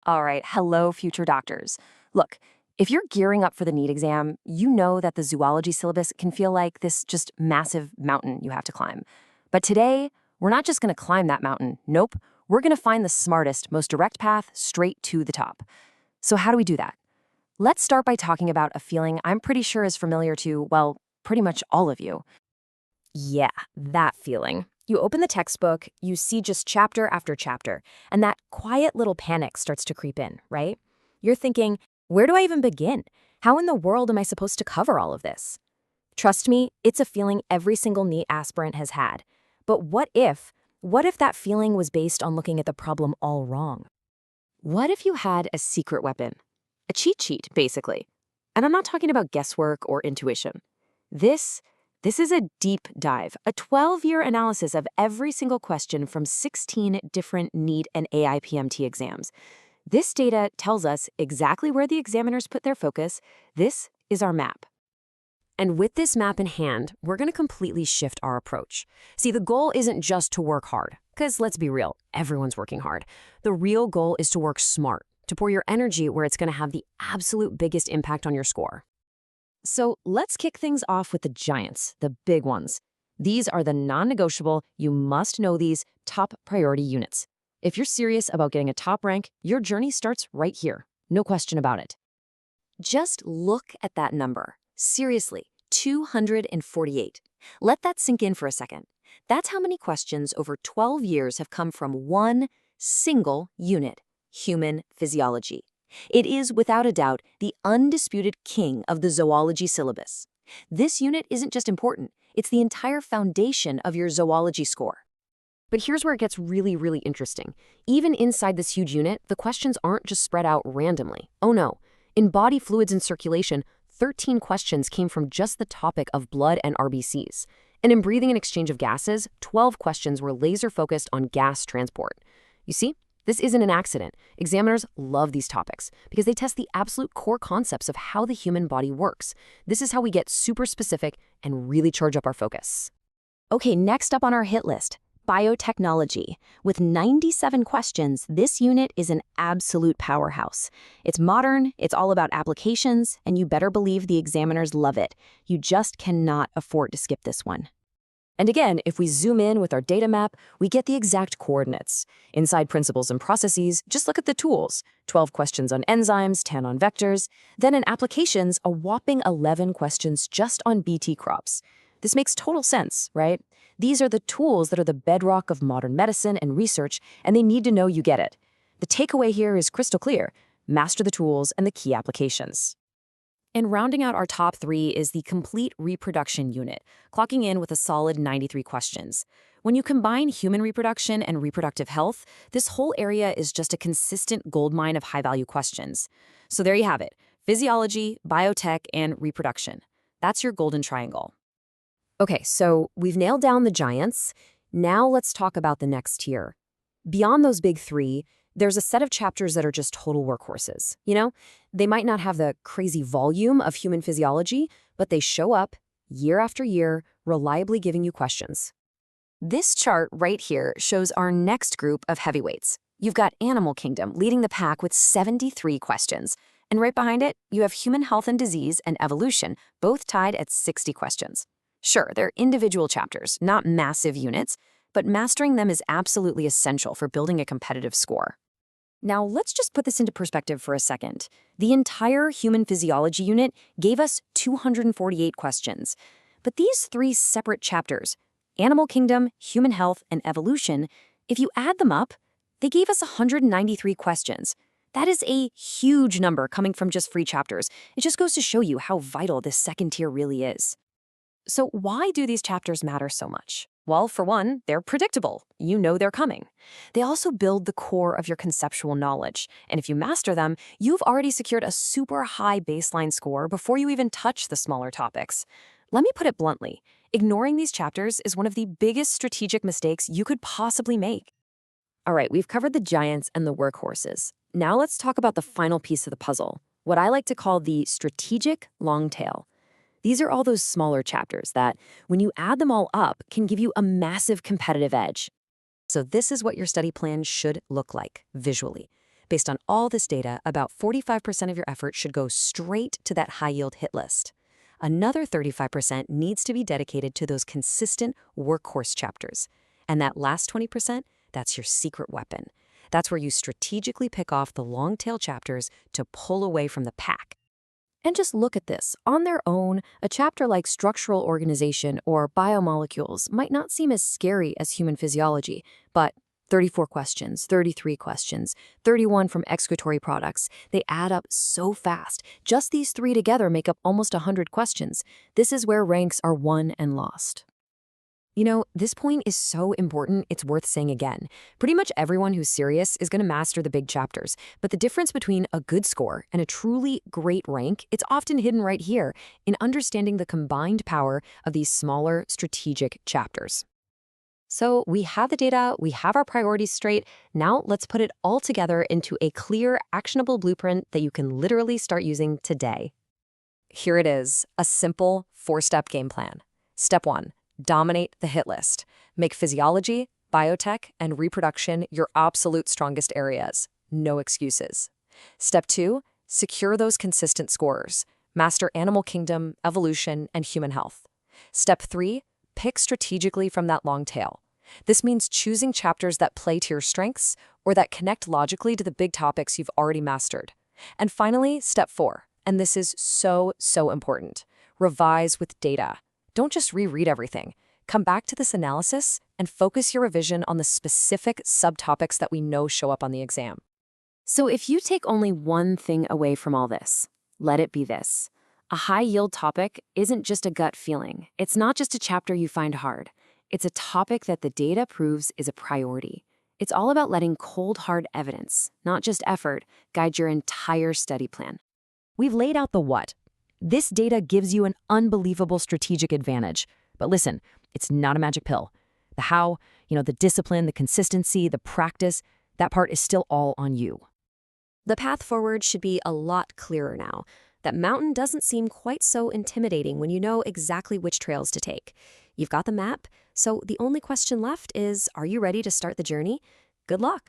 All right, hello, future doctors. Look, if you're gearing up for the NEET exam, you know that the zoology syllabus can feel like this just massive mountain you have to climb. But today, we're not just going to climb that mountain. Nope, we're going to find the smartest, most direct path straight to the top. So how do we do that? Let's start by talking about a feeling I'm pretty sure is familiar to, well, pretty much all of you. Yeah, that feeling. You open the textbook, you see just chapter after chapter, and that quiet little panic starts to creep in, right? You're thinking, where do I even begin? How in the world am I supposed to cover all of this? Trust me, it's a feeling every single NEET aspirant has had. But what if that feeling was based on looking at the problem all wrong? What if you had a secret weapon? A cheat sheet, basically. And I'm not talking about guesswork or intuition. This is a deep dive, a 12-year analysis of every single question from 16 different NEET and AIPMT exams. This data tells us exactly where the examiners put their focus. This is our map. And with this map in hand, we're going to completely shift our approach. See, the goal isn't just to work hard, because let's be real, everyone's working hard. The real goal is to work smart, to pour your energy where it's going to have the absolute biggest impact on your score. So let's kick things off with the giants, the big ones. These are the non-negotiable, you must know these top priority units. If you're serious about getting a top rank, your journey starts right here. No question about it. Just look at that number. Seriously, 248. Let that sink in for a second. That's how many questions over 12 years have come from one single unit, human physiology. It is, without a doubt, the undisputed king of the zoology syllabus. This unit isn't just important, it's the entire foundation of your zoology score. But here's where it gets really, really interesting. Even inside this huge unit, the questions aren't just spread out randomly. Oh no. In body fluids and circulation, 13 questions came from just the topic of blood and RBCs. And in breathing and exchange of gases, 12 questions were laser-focused on gas transport. You see? This isn't an accident. Examiners love these topics because they test the absolute core concepts of how the human body works. This is how we get super specific and really charge up our focus. Okay, next up on our hit list, biotechnology. With 97 questions, this unit is an absolute powerhouse. It's modern, it's all about applications, and you better believe the examiners love it. You just cannot afford to skip this one. And again, if we zoom in with our data map, we get the exact coordinates. Inside principles and processes, just look at the tools. 12 questions on enzymes, 10 on vectors. Then in applications, a whopping 11 questions just on BT crops. This makes total sense, right? These are the tools that are the bedrock of modern medicine and research, and they need to know you get it. The takeaway here is crystal clear. Master the tools and the key applications. And rounding out our top 3 is the complete reproduction unit, clocking in with a solid 93 questions. When you combine human reproduction and reproductive health, this whole area is just a consistent goldmine of high-value questions. So there you have it, physiology, biotech, and reproduction. That's your golden triangle. Okay, so we've nailed down the giants. Now let's talk about the next tier. Beyond those big 3, there's a set of chapters that are just total workhorses. You know, they might not have the crazy volume of human physiology, but they show up year after year, reliably giving you questions. This chart right here shows our next group of heavyweights. You've got Animal Kingdom leading the pack with 73 questions. And right behind it, you have Human Health and Disease and Evolution, both tied at 60 questions. Sure, they're individual chapters, not massive units, but mastering them is absolutely essential for building a competitive score. Now, let's just put this into perspective for a second. The entire human physiology unit gave us 248 questions. But these 3 separate chapters, Animal Kingdom, Human Health, and Evolution, if you add them up, they gave us 193 questions. That is a huge number coming from just 3 chapters. It just goes to show you how vital this second tier really is. So why do these chapters matter so much? Well, for one, they're predictable. You know they're coming. They also build the core of your conceptual knowledge. And if you master them, you've already secured a super high baseline score before you even touch the smaller topics. Let me put it bluntly. Ignoring these chapters is one of the biggest strategic mistakes you could possibly make. All right, we've covered the giants and the workhorses. Now let's talk about the final piece of the puzzle, what I like to call the strategic long tail. These are all those smaller chapters that, when you add them all up, can give you a massive competitive edge. So this is what your study plan should look like, visually. Based on all this data, about 45% of your effort should go straight to that high-yield hit list. Another 35% needs to be dedicated to those consistent workhorse chapters. And that last 20%, that's your secret weapon. That's where you strategically pick off the long-tail chapters to pull away from the pack. And just look at this. On their own, a chapter like structural organization or biomolecules might not seem as scary as human physiology, but 34 questions, 33 questions, 31 from excretory products, they add up so fast. Just these three together make up almost 100 questions. This is where ranks are won and lost. You know, this point is so important, it's worth saying again. Pretty much everyone who's serious is going to master the big chapters, but the difference between a good score and a truly great rank, it's often hidden right here in understanding the combined power of these smaller strategic chapters. So we have the data, we have our priorities straight. Now let's put it all together into a clear, actionable blueprint that you can literally start using today. Here it is, a simple 4-step game plan. Step 1. Dominate the hit list. Make physiology, biotech, and reproduction your absolute strongest areas. No excuses. Step 2. Secure those consistent scorers. Master animal kingdom, evolution, and human health. Step 3. Pick strategically from that long tail. This means choosing chapters that play to your strengths or that connect logically to the big topics you've already mastered. And finally, step 4, and this is so important. Revise with data. Don't just reread everything. Come back to this analysis and focus your revision on the specific subtopics that we know show up on the exam. So if you take only one thing away from all this, let it be this. A high-yield topic isn't just a gut feeling. It's not just a chapter you find hard. It's a topic that the data proves is a priority. It's all about letting cold, hard evidence, not just effort, guide your entire study plan. We've laid out the what. This data gives you an unbelievable strategic advantage. But listen, it's not a magic pill. The how, the discipline, the consistency, the practice, that part is still all on you. The path forward should be a lot clearer now. That mountain doesn't seem quite so intimidating when you know exactly which trails to take. You've got the map, so the only question left is, are you ready to start the journey? Good luck.